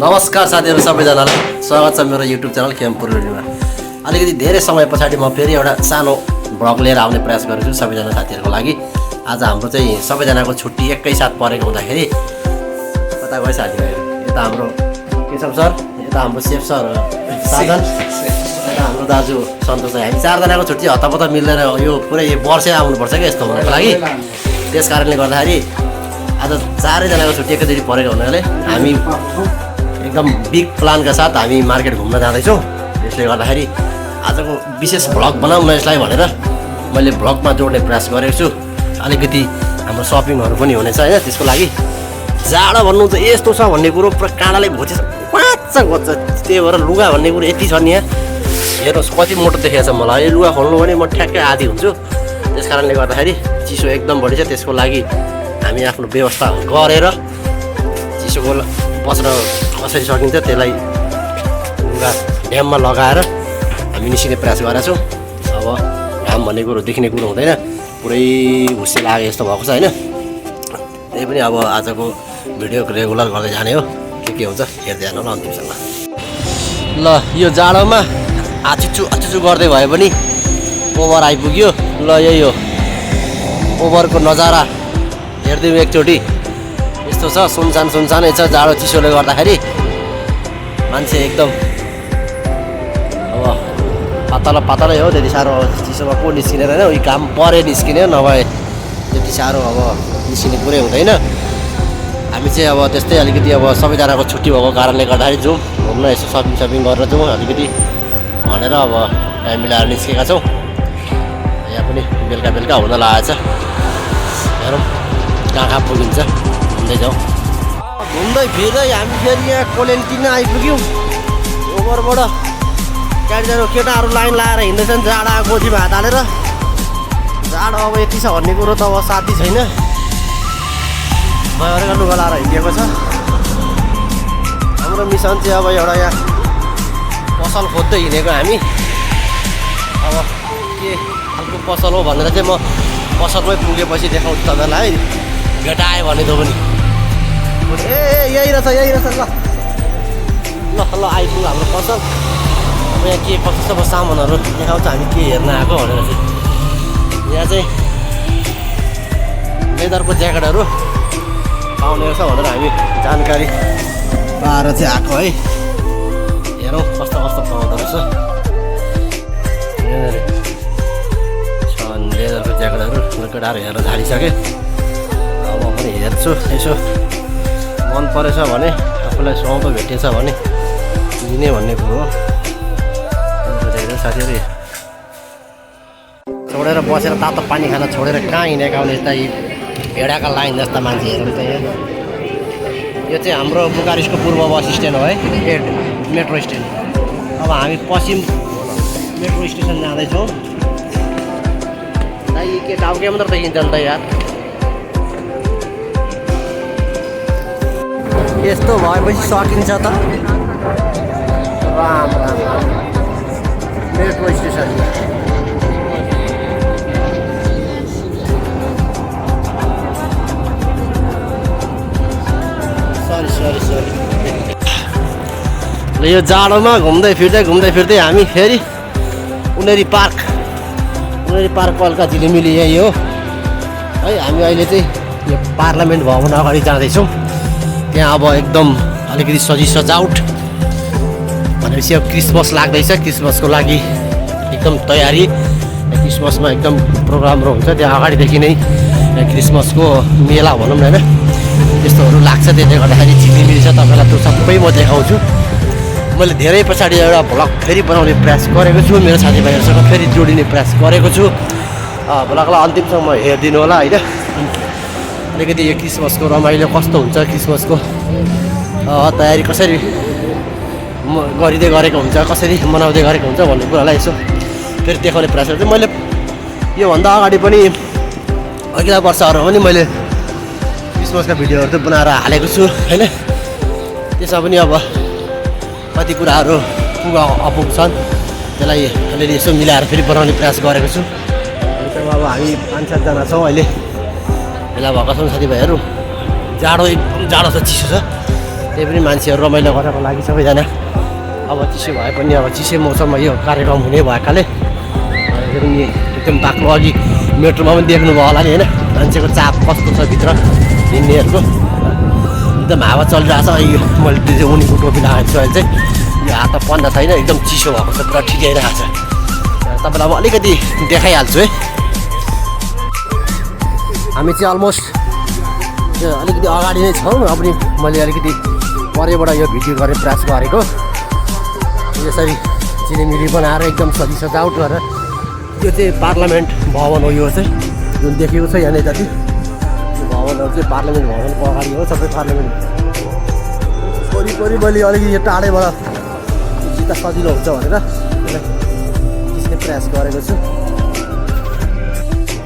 नमस्कार साथीहरू सबैजनालाई स्वागत छ मेरो युट्युब च्यानल खेमपुरमा। अलिकति धेरै समय पछाडि म फेरि एउटा सानो भ्लग लिएर आउने प्रयास गरेको छु सबैजना साथीहरूको लागि। आज हाम्रो चाहिँ सबैजनाको छुट्टी एकैसाथ परेको हुँदाखेरि कता गयो साथीभाइहरू? यता हाम्रो केशव सर, यता हाम्रो सेफ सर साधन, यता हाम्रो दाजु सन्तोष। हामी चारजनाको छुट्टी हतपत मिल्दैन, यो पुरै वर्षै आउनुपर्छ क्या यस्तो हुनको लागि। त्यस कारणले गर्दाखेरि आज चारैजनाको छुट्टी एकैचोटि परेको हुनाले हामी एकदम बिग प्लानका साथ हामी मार्केट घुम्न जाँदैछौँ। त्यसले गर्दाखेरि आजको विशेष भ्लग बनाउन यसलाई भनेर मैले भ्लगमा जोड्ने प्रयास गरेको छु। अलिकति हाम्रो सपिङहरू पनि हुनेछ होइन, त्यसको लागि जाडो भन्नु चाहिँ यस्तो छ भन्ने कुरो पुरा काँडाले घोचेछ, घोच्छ। त्यही भएर लुगा भन्ने कुरो यति छ नि यहाँ, हेर्नुहोस् कति मोटो देखेको छ मलाई। यो लुगा खोल्नु भने म ठ्याक्कै आदि हुन्छु। त्यस कारणले गर्दाखेरि चिसो एकदम बढी छ। त्यसको लागि हामी आफ्नो व्यवस्था गरेर चिसोको बस्न कसरी सकिन्छ त्यसलाई लुगा ड्याममा लगाएर हामी निस्किने प्रयास गरेका छौँ। अब घाम भन्ने कुरो देखिने कुरो हुँदैन, पुरै हुस्से लागे जस्तो भएको छ होइन। त्यही पनि अब आजको भिडियो रेगुलर गर्दै जाने हो, के हुन्छ हेर्दै जानु होला अन्तिमसम्म। ल यो जाडोमा आचुचु गर्दै भए पनि ओभर आइपुग्यो। ल यही हो ओभरको नजारा, हेरिदिउँ एकचोटि। यस्तो छ, सुनसानै छ जाडो चिसोले गर्दाखेरि। मान्छे एकदम अब पातलै हो, त्यति साह्रो चिसोमा को निस्किने होइन। उयो काम परे निस्किने, नभए त्यति साह्रो अब निस्किने कुरै हुँदैन। हामी चाहिँ अब त्यस्तै अलिकति अब सबैजनाको छुट्टी भएको कारणले गर्दाखेरि जाउँ घुम्न, यसो सपिङ गरेर जाउँ अलिकति भनेर अब टाइम मिलाएर निस्केका छौँ। यहाँ पनि बेलुका हुन लागेको छ, हेरौँ कहाँ पुगिन्छ। घुम्दै जाउँ। घुम्दै फिर्दै हामी फेरि यहाँ कोलेन्टिना आइपुग्यौँ। ओभरबाट गाडीहरू केटाहरू लाइन लगाएर हिँड्दैछन् जाडो गोजीमा हात हालेर। जाडो अब यति छ भन्ने कुरो त अब साथी छैन, भएर लुगा लाएर हिँडिएको छ। हाम्रो मिसन चाहिँ अब एउटा यहाँ पसल खोज्दै हिँडेको हामी। अब के खालको पसल हो भनेर चाहिँ म पसलमै पुगेपछि देखाउँछु तपाईँलाई। भेटायो भने त पनि यही रहेछ ल आइपुग्यो हाम्रो पसल। अब यहाँ के कस्तो सब सामानहरू देखाउँछ, हामी के हेर्न आएको भनेर चाहिँ। यहाँ चाहिँ लेदरको ज्याकेटहरू पाउने रहेछ भनेर हामी जानकारी पाएर चाहिँ आएको है। हेरौँ कस्तो पाउँदो रहेछ। लेदरको ज्याकेटहरू केटाहरू हेरेर झालिसकेँ। अब म पनि हेर्छु, यसो मन परेछ भने आफूलाई सुहाउँदो भेटेछ भने लिने भन्ने कुरो हो। साथीहरू छोडेर बसेर तातो पानी खान छोडेर कहाँ हिँडेका हुने यस्ता भेडाका लाइन जस्ता मान्छेहरू चाहिँ यहाँ। यो चाहिँ हाम्रो बुकारेस्टको पूर्व बस स्ट्यान्ड हो है, मेट्रो स्ट्यान्ड। अब हामी पश्चिम मेट्रो स्टेसन जाँदैछौँ। के टाउके मात्र देखिन्छ नि त यार। यस्तो भएपछि सकिन्छ त। Ram metro station sorry. ल यो जाडोमा घुम्दै फिर्दै हामी फेरि उनेरी पार्क कल्का झिलिमिली यही हो है। हामी अहिले चाहिँ यो पार्लियामेन्ट भवन अगाडि जाँदैछौँ। त्यहाँ अब एकदम अलिकति सजावट भनेपछि अब क्रिसमस लाग्दैछ। क्रिसमसको लागि एकदम तयारी, क्रिसमसमा एकदम प्रोग्रामहरू हुन्छ त्यहाँ अगाडिदेखि नै। क्रिसमसको मेला भनौँ न होइन, त्यस्तोहरू लाग्छ। त्यसले गर्दाखेरि झिलिमिली छ, तपाईँलाई त्यो सबै म देखाउँछु। मैले धेरै पछाडि एउटा भ्लग फेरि बनाउने प्रयास गरेको छु, मेरो साथीभाइहरूसँग फेरि जोडिने प्रयास गरेको छु। भ्लगलाई अन्तिमसम्म हेरिदिनु होला होइन। अलिकति यो क्रिसमसको रमाइलो कस्तो हुन्छ, क्रिसमसको तयारी कसरी गरिँदै गरेको हुन्छ, कसरी मनाउँदै गरेको हुन्छ भन्ने कुरालाई यसो फेरि देखाउने प्रयास गर्छु। मैले योभन्दा अगाडि पनि अघिल्ला वर्षहरू पनि मैले क्रिसमसका भिडियोहरू त बनाएर हालेको छु होइन। त्यसमा पनि अब कति कुराहरू अपुग छन्, त्यसलाई अलिअलि यसो मिलाएर फेरि बनाउने प्रयास गरेको छु। अब हामी 5-7 जना छौँ अहिले, भेला भएका छौँ साथीभाइहरू। जाडो एकदम जाडो छ, चिसो छ। त्यही पनि मान्छेहरू रमाइलो गर्नको लागि सबैजना अब चिसो भए पनि अब चिसो मौसममा यो कार्यक्रम हुने भएकाले एकदम बाक्लो अघि मेट्रोमा पनि देख्नुभयो होला नि होइन, मान्छेको चाप कस्तो छ भित्र हिँड्नेहरूको। एकदम हावा चलिरहेको छ। यो मैले त्यो चाहिँ उनीको टोपी लगाएको छु अहिले चाहिँ, यो हात पन्ना छैन, एकदम चिसो भएको छ, पुरा ठिकाइरहेको छ। तपाईँलाई अब अलिकति देखाइहाल्छु है। हामी चाहिँ अलमोस्ट यो अलिकति अगाडि नै छौँ। अब पनि मैले अलिकति परैबाट यो भिडियो गर्ने प्रयास गरेको। यसरी झिलिमिली बनाएर एकदम सजी सजावट गरेर, यो चाहिँ पार्लियामेन्ट भवन हो। यो चाहिँ जुन देखेको छ यहाँनिर जति भवनहरू चाहिँ पार्लियामेन्ट भवनको अगाडि हो सबै। पार्लियामेन्ट वरिपरि मैले अलिकति यो टाढैबाट जित्दा सजिलो हुन्छ भनेर त्यसले प्रयास गरेको छु।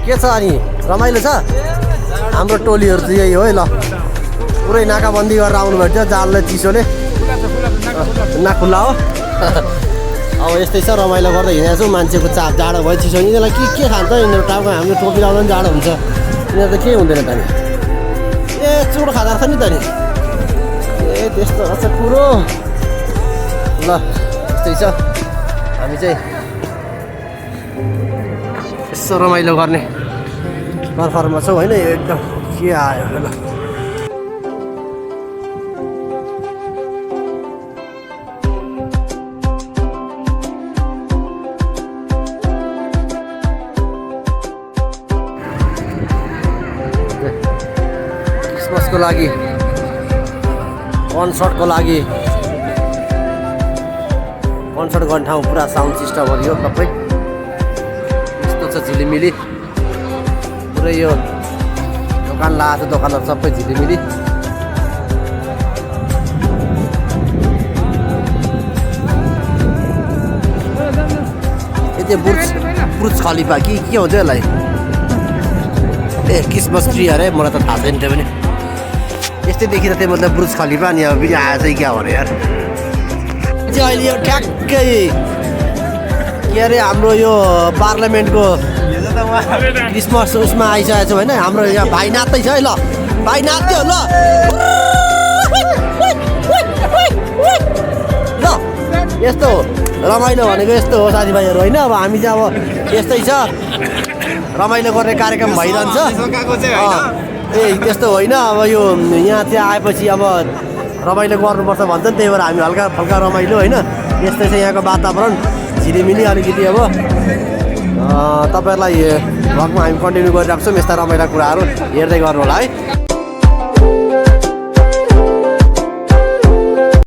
के छ अनि रमाइलो छ? हाम्रो टोलीहरू चाहिँ यही हो है। ल पुरै नाकाबन्दी गरेर आउनुभएको थियो जाडोले चिसोले, खुल्ला हो। अब यस्तै छ, रमाइलो गर्दै हिँडेको छु। मान्छेको चाप जाडो भयो, चिसो। यिनीहरूलाई के खान्छ यिनीहरू? टाउको हाम्रो टोपी लाउँदा पनि जाडो हुन्छ, यिनीहरू त केही हुँदैन त नि। ए चुड खाँदा रहेछ नि त नि। ए त्यस्तो रहेछ कुरो। ल यस्तै छ, हामी चाहिँ यसो रमाइलो गर्ने तर्फरमा छौँ होइन। एकदम के आयो ल क्रिसमसको लागि, कन्सर्टको लागि कन्सर्ट गर्ने ठाउँ पुरा साउन्ड सिस्टमहरू यो सबै यस्तो छ झिलिमिली। पुरै यो दोकान लगाएको छ, दोकानहरू सबै झिलिमिली। यो चाहिँ बुर्ज खलिफा कि के हुन्छ यसलाई? ए क्रिसमस ट्री अरे, मलाई त थाहा छैन त्यो पनि। यस्तै देखिँदा चाहिँ मतलब बुर्ज खलिफा नि अब फेरि आएछ क्या भने यार। चाहिँ अहिले यो ठ्याक्कै के अरे हाम्रो यो पार्लियामेन्टको क्रिसमस उसमा आइसकेको छ होइन। हाम्रो यहाँ भाइ नाच्दै छ है। ल भाइ नाच्थ्यो ल ल यस्तो रमाइलो भनेको यस्तो हो साथीभाइहरू होइन। अब हामी चाहिँ अब यस्तै छ, रमाइलो गर्ने कार्यक्रम भइरहन्छ। ए त्यस्तो होइन, अब यो यहाँ चाहिँ आएपछि अब रमाइलो गर्नुपर्छ भन्छ नि, त्यही भएर हामी हल्का फल्का रमाइलो होइन। यस्तै छ यहाँको वातावरण झिलिमिली अलिकति। अब तपाईँहरूलाई भ्लगमा हामी कन्टिन्यू गरिरहेको छौँ यस्ता रमाइला कुराहरू हेर्दै गर्नु होला है।